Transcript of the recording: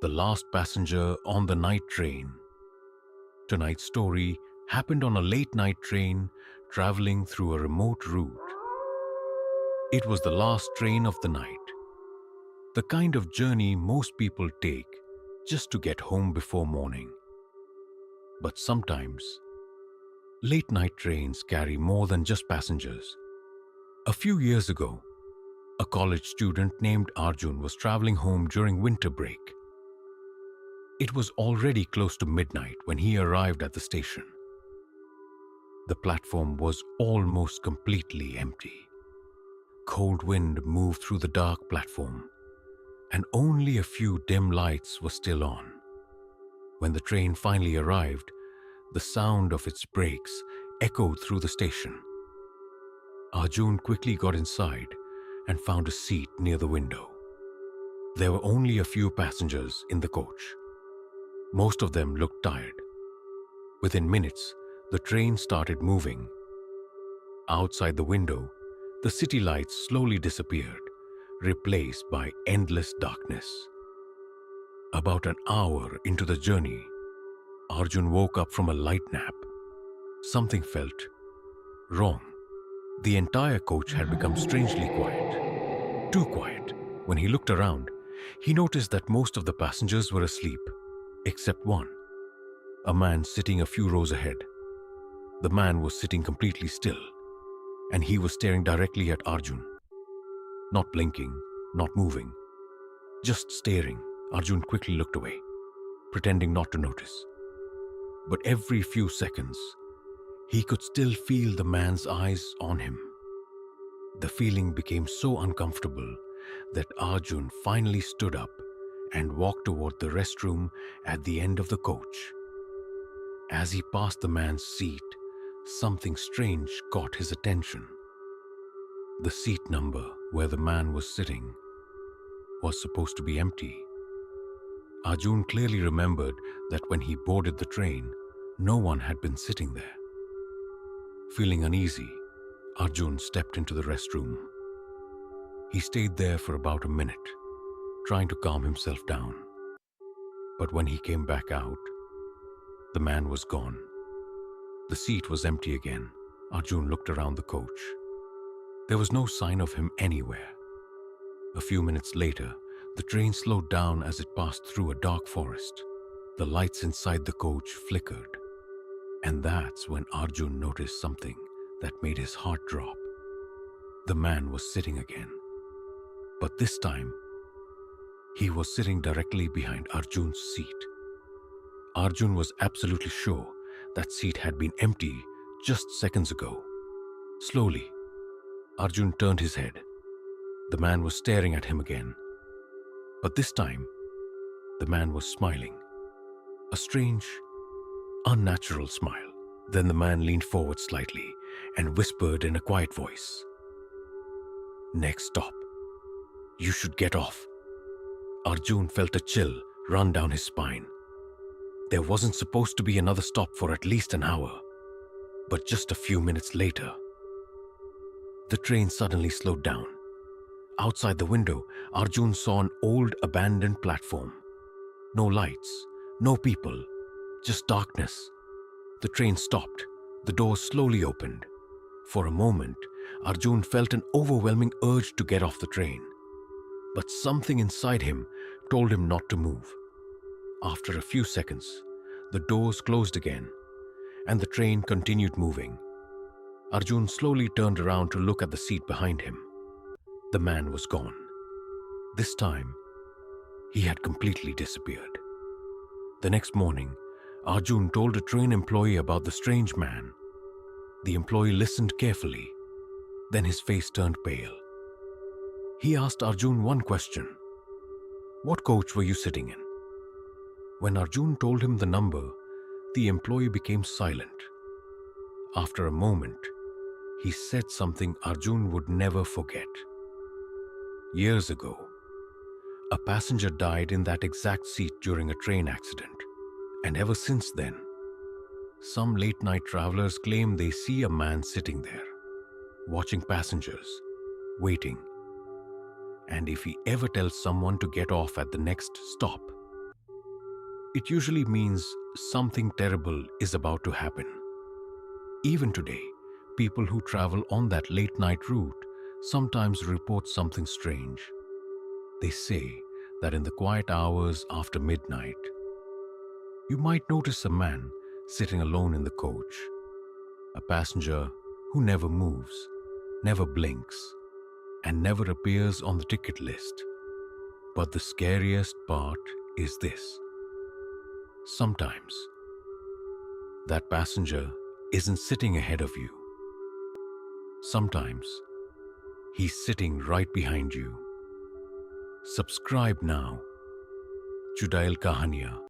The last passenger on the night train. Tonight's story happened on a late night train traveling through a remote route. It was the last train of the night, the kind of journey most people take just to get home before morning. But sometimes, late night trains carry more than just passengers. A few years ago, a college student named Arjun was traveling home during winter break. It was already close to midnight when he arrived at the station. The platform was almost completely empty. Cold wind moved through the dark platform, and only a few dim lights were still on. When the train finally arrived, the sound of its brakes echoed through the station. Arjun quickly got inside and found a seat near the window. There were only a few passengers in the coach. Most of them looked tired. Within minutes, the train started moving. Outside the window, the city lights slowly disappeared, replaced by endless darkness. About an hour into the journey, Arjun woke up from a light nap. Something felt wrong. The entire coach had become strangely quiet. Too quiet. When he looked around, he noticed that most of the passengers were asleep, except one, a man sitting a few rows ahead. The man was sitting completely still, and he was staring directly at Arjun. Not blinking, not moving, just staring. Arjun quickly looked away, pretending not to notice. But every few seconds, he could still feel the man's eyes on him. The feeling became so uncomfortable that Arjun finally stood up and walked toward the restroom at the end of the coach. As he passed the man's seat, something strange caught his attention. The seat number where the man was sitting was supposed to be empty. Arjun clearly remembered that when he boarded the train, no one had been sitting there. Feeling uneasy, Arjun stepped into the restroom. He stayed there for about a minute, trying to calm himself down. But when he came back out, the man was gone. The seat was empty again. Arjun looked around the coach. There was no sign of him anywhere. A few minutes later, the train slowed down as it passed through a dark forest. The lights inside the coach flickered. And that's when Arjun noticed something that made his heart drop. The man was sitting again. But this time, he was sitting directly behind Arjun's seat. Arjun was absolutely sure that seat had been empty just seconds ago. Slowly, Arjun turned his head. The man was staring at him again. But this time, the man was smiling. A strange, unnatural smile. Then the man leaned forward slightly and whispered in a quiet voice, "Next stop. You should get off." Arjun felt a chill run down his spine. There wasn't supposed to be another stop for at least an hour. But just a few minutes later, the train suddenly slowed down. Outside the window, Arjun saw an old abandoned platform. No lights, no people, just darkness. The train stopped. The doors slowly opened. For a moment, Arjun felt an overwhelming urge to get off the train. But something inside him told him not to move. After a few seconds, the doors closed again, and the train continued moving. Arjun slowly turned around to look at the seat behind him. The man was gone. This time, he had completely disappeared. The next morning, Arjun told a train employee about the strange man. The employee listened carefully. Then his face turned pale. He asked Arjun one question. "What coach were you sitting in?" When Arjun told him the number, the employee became silent. After a moment, he said something Arjun would never forget. Years ago, a passenger died in that exact seat during a train accident. And ever since then, some late-night travelers claim they see a man sitting there, watching passengers, waiting. And if he ever tells someone to get off at the next stop, it usually means something terrible is about to happen. Even today, people who travel on that late night route sometimes report something strange. They say that in the quiet hours after midnight, you might notice a man sitting alone in the coach, a passenger who never moves, never blinks, and never appears on the ticket list. But the scariest part is this: sometimes that passenger isn't sitting ahead of you. Sometimes he's sitting right behind you. Subscribe now. Chudail Kahaniya.